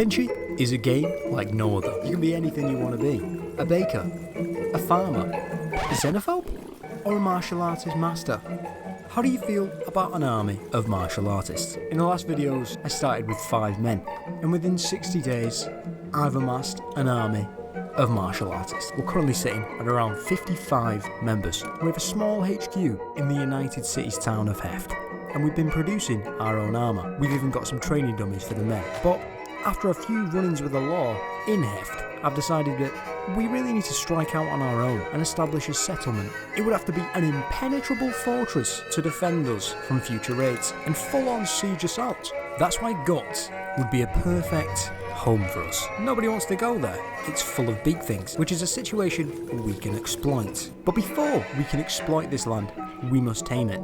Kenshi is a game like no other. You can be anything you want to be. A baker, a farmer, a xenophobe, or a martial artist master. How do you feel about an army of martial artists? In the last videos, I started with 5 men, and within 60 days, I've amassed an army of martial artists. We're currently sitting at around 55 members. We have a small HQ in the United Cities town of Heft, and we've been producing our own armour. We've even got some training dummies for the men. But after a few run-ins with the law in Heft, I've decided that we really need to strike out on our own and establish a settlement. It would have to be an impenetrable fortress to defend us from future raids and full-on siege assault. That's why Guts would be a perfect home for us. Nobody wants to go there. It's full of beak things, which is a situation we can exploit. But before we can exploit this land, we must tame it.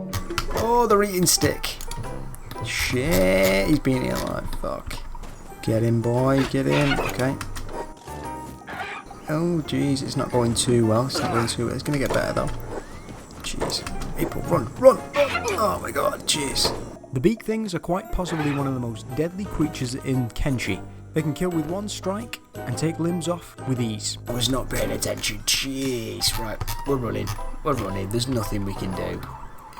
Oh, they're eating stick. Shit, he's being here like fuck. Get in, boy, get in. Okay. Oh, jeez, it's not going too well. It's not going too well. It's going to get better, though. Jeez. People, run, run, run. Oh, my God, jeez. The beak things are quite possibly one of the most deadly creatures in Kenshi. They can kill with one strike and take limbs off with ease. I was not paying attention. Jeez. Right, we're running. We're running. There's nothing we can do.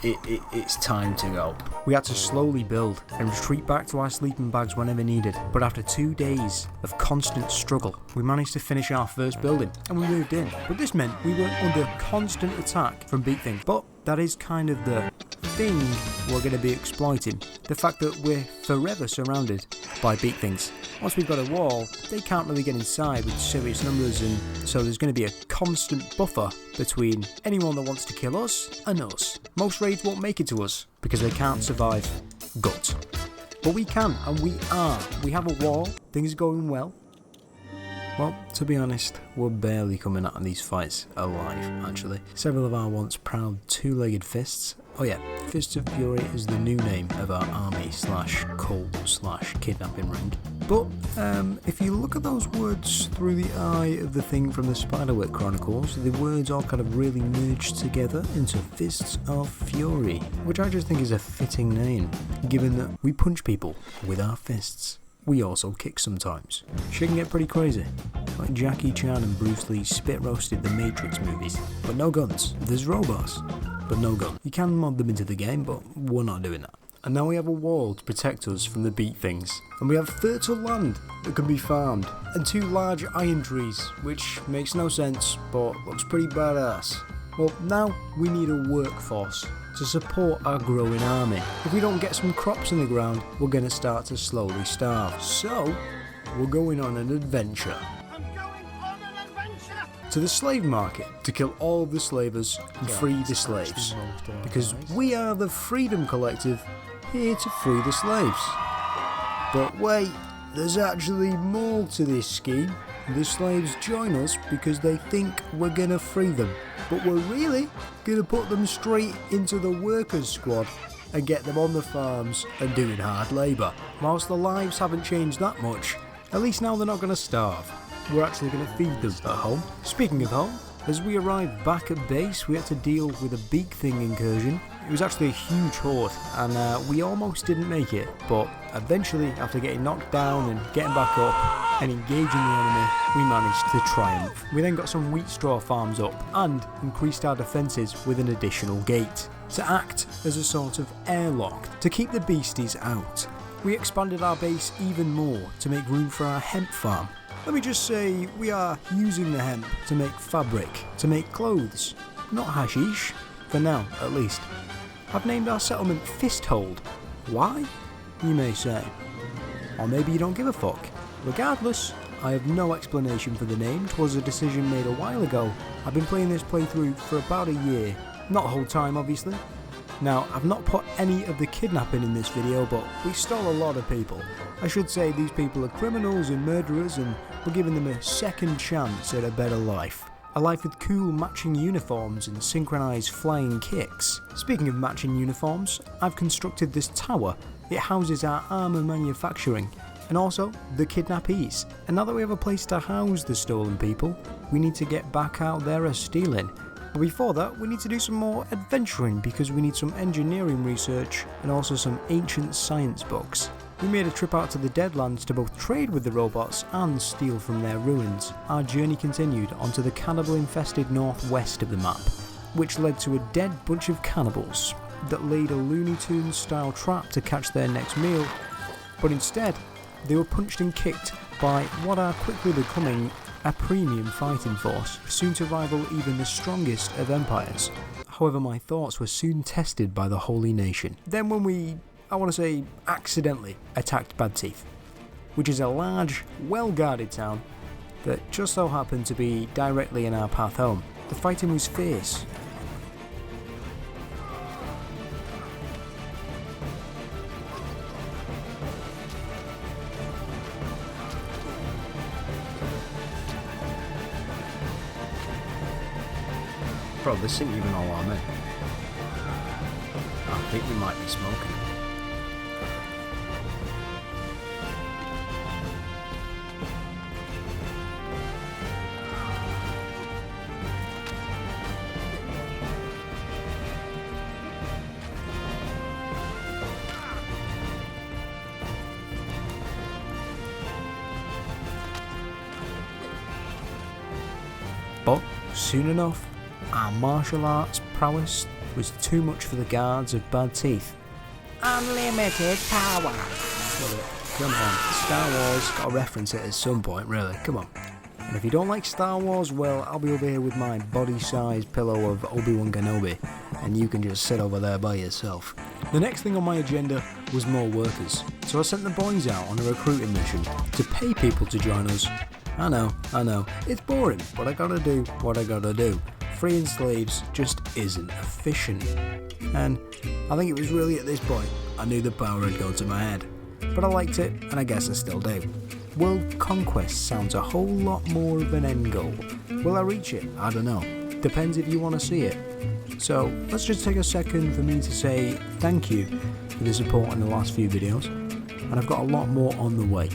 It's time to go. We had to slowly build and retreat back to our sleeping bags whenever needed, but after 2 days of constant struggle, we managed to finish our first building and we moved in. But this meant we were under constant attack from beak things, but that is kind of the thing we're going to be exploiting. The fact that we're forever surrounded by beak things. Once we've got a wall, they can't really get inside with serious numbers, and so there's going to be a constant buffer between anyone that wants to kill us and us. Most raids won't make it to us because they can't survive Guts. But we can, and we are. We have a wall, things are going well. Well, to be honest, we're barely coming out of these fights alive, actually. Several of our once proud 2-legged fists. Oh yeah, Fists of Fury is the new name of our army / cult / kidnapping ring. But if you look at those words through the eye of the thing from the Spiderwick Chronicles, the words all kind of really merged together into Fists of Fury, which I just think is a fitting name, given that we punch people with our fists. We also kick sometimes. Shit can get pretty crazy, like Jackie Chan and Bruce Lee spit roasted the Matrix movies. But no guns. There's robots, but no gun. You can mod them into the game, but we're not doing that. And now we have a wall to protect us from the beak things. And we have fertile land that can be farmed. And 2 large iron trees, which makes no sense, but looks pretty badass. Well, now we need a workforce to support our growing army. If we don't get some crops in the ground, we're going to start to slowly starve. So, we're going on an adventure. I'm going on an adventure! To the slave market to kill all the slavers and free the slaves. Because we are the Freedom Collective, here to free the slaves. But wait, there's actually more to this scheme. The slaves join us because they think we're gonna free them, but we're really gonna put them straight into the workers' squad and get them on the farms and doing hard labour. Whilst their lives haven't changed that much, at least now they're not gonna starve. We're actually gonna feed them at home. Speaking of home, as we arrived back at base, we had to deal with a beak thing incursion. It was actually a huge horde, and we almost didn't make it, but eventually, after getting knocked down and getting back up and engaging the enemy, we managed to triumph. We then got some wheat straw farms up and increased our defences with an additional gate to act as a sort of airlock to keep the beasties out. We expanded our base even more to make room for our hemp farm. Let me just say, we are using the hemp to make fabric, to make clothes, not hashish, for now at least. I've named our settlement Fisthold. Why? You may say. Or maybe you don't give a fuck. Regardless, I have no explanation for the name. 'Twas a decision made a while ago. I've been playing this playthrough for about a year. Not the whole time, obviously. Now, I've not put any of the kidnapping in this video, but we stole a lot of people. I should say these people are criminals and murderers, and we're giving them a second chance at a better life. A life with cool matching uniforms and synchronised flying kicks. Speaking of matching uniforms, I've constructed this tower. It houses our armour manufacturing, and also the kidnappees. And now that we have a place to house the stolen people, we need to get back out there as stealing. But before that, we need to do some more adventuring because we need some engineering research and also some ancient science books. We made a trip out to the Deadlands to both trade with the robots and steal from their ruins. Our journey continued onto the cannibal-infested northwest of the map, which led to a dead bunch of cannibals that laid a Looney Tunes style trap to catch their next meal, but instead they were punched and kicked by what are quickly becoming a premium fighting force, soon to rival even the strongest of empires. However, my thoughts were soon tested by the Holy Nation. Then when we, I want to say, accidentally attacked Bad Teeth, which is a large, well-guarded town that just so happened to be directly in our path home. The fighting was fierce. Bro, this isn't even all I'm in. I think we might be smoking. But soon enough, our martial arts prowess was too much for the guards of Bad Teeth. Unlimited power! Come on, Star Wars, gotta reference it at some point, really, come on. And if you don't like Star Wars, well, I'll be over here with my body-sized pillow of Obi-Wan Kenobi, and you can just sit over there by yourself. The next thing on my agenda was more workers, so I sent the boys out on a recruiting mission to pay people to join us. I know, it's boring, but I gotta do what I gotta do. Freeing slaves just isn't efficient. And I think it was really at this point I knew the power had gone to my head. But I liked it, and I guess I still do. World conquest sounds a whole lot more of an end goal. Will I reach it? I don't know. Depends if you want to see it. So let's just take a second for me to say thank you for the support in the last few videos. And I've got a lot more on the way.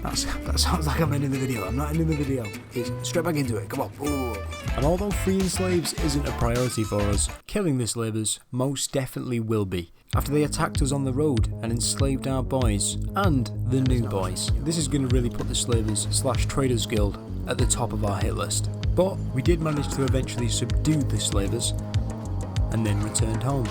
That sounds like I'm ending the video. I'm not ending the video. It's straight back into it. Come on. Ooh. And although freeing slaves isn't a priority for us, killing the slavers most definitely will be. After they attacked us on the road and enslaved our boys and the new boys. This is going to really put the slavers / traders guild at the top of our hit list. But we did manage to eventually subdue the slavers and then returned home.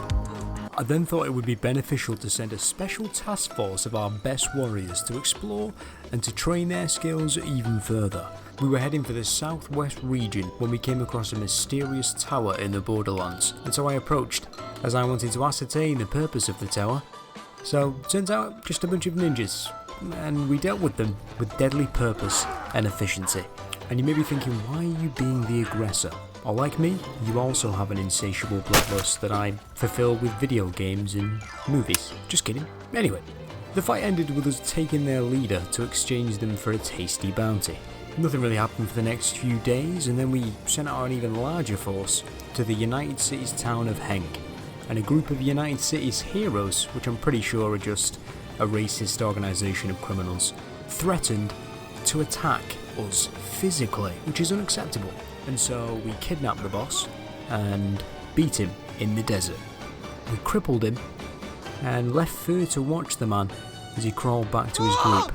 I then thought it would be beneficial to send a special task force of our best warriors to explore and to train their skills even further. We were heading for the southwest region when we came across a mysterious tower in the borderlands, and so I approached, as I wanted to ascertain the purpose of the tower. So, turns out, just a bunch of ninjas, and we dealt with them with deadly purpose and efficiency. And you may be thinking, why are you being the aggressor? Or like me, you also have an insatiable bloodlust that I fulfill with video games and movies. Just kidding. Anyway, the fight ended with us taking their leader to exchange them for a tasty bounty. Nothing really happened for the next few days, and then we sent out an even larger force to the United Cities town of Henk, and a group of United Cities heroes, which I'm pretty sure are just a racist organisation of criminals, threatened to attack us physically, which is unacceptable. And so we kidnapped the boss and beat him in the desert. We crippled him and left Fur to watch the man as he crawled back to his group.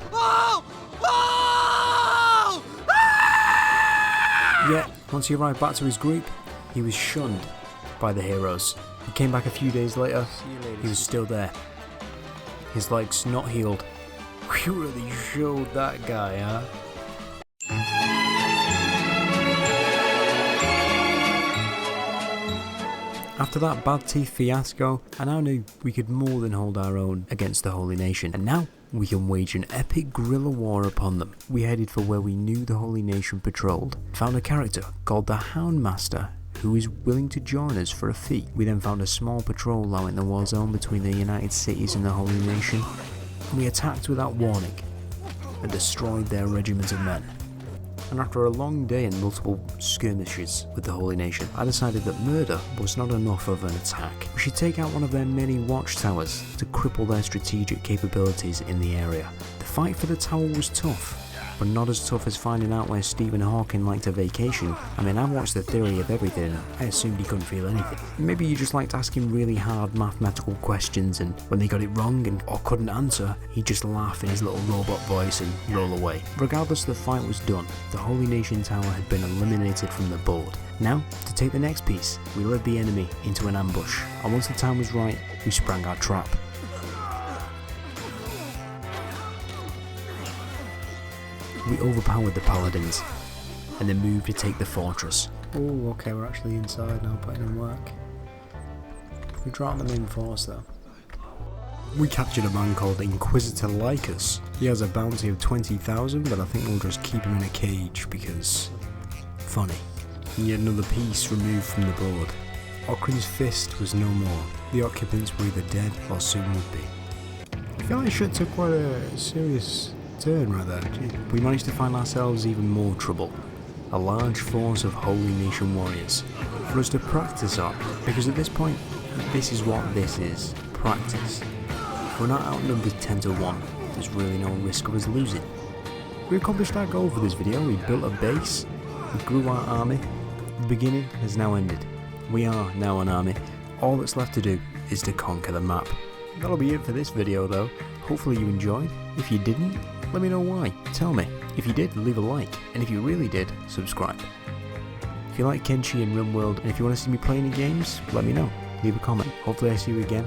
Yet, once he arrived back to his group, he was shunned by the heroes. He came back a few days later, he was still there. His legs not healed. We really showed that guy, huh? After that Bad Teeth fiasco, I now knew we could more than hold our own against the Holy Nation, and now we can wage an epic guerrilla war upon them. We headed for where we knew the Holy Nation patrolled, found a character called the Houndmaster who is willing to join us for a fee. We then found a small patrol out in the war zone between the United Cities and the Holy Nation, and we attacked without warning and destroyed their regiment of men. And after a long day and multiple skirmishes with the Holy Nation, I decided that murder was not enough of an attack. We should take out one of their many watchtowers to cripple their strategic capabilities in the area. The fight for the tower was tough, but not as tough as finding out where Stephen Hawking liked a vacation. I mean, I watched The Theory of Everything, I assumed he couldn't feel anything. Maybe you just liked asking really hard mathematical questions, and when they got it wrong or couldn't answer, he'd just laugh in his little robot voice and roll away. Regardless, the fight was done. The Holy Nation Tower had been eliminated from the board. Now, to take the next piece, we led the enemy into an ambush, and once the time was right, we sprang our trap. We overpowered the paladins, and then moved to take the fortress. Oh, okay, we're actually inside now, putting in work. We dropped the main force though. We captured a man called Inquisitor Lycus. He has a bounty of 20,000, but I think we'll just keep him in a cage because... funny. And yet another piece removed from the board. Ockrin's fist was no more. The occupants were either dead or soon would be. I feel like shit took quite a serious turn right there. Gee. We managed to find ourselves even more trouble. A large force of Holy Nation warriors for us to practice on, because at this point, this is what this is, practice. If we're not outnumbered 10 to 1, there's really no risk of us losing. We accomplished our goal for this video. We built a base, we grew our army. The beginning has now ended. We are now an army. All that's left to do is to conquer the map. That'll be it for this video though. Hopefully you enjoyed. If you didn't, let me know why. Tell me. If you did, leave a like. And if you really did, subscribe. If you like Kenshi and RimWorld, and if you want to see me play any games, let me know. Leave a comment. Hopefully I see you again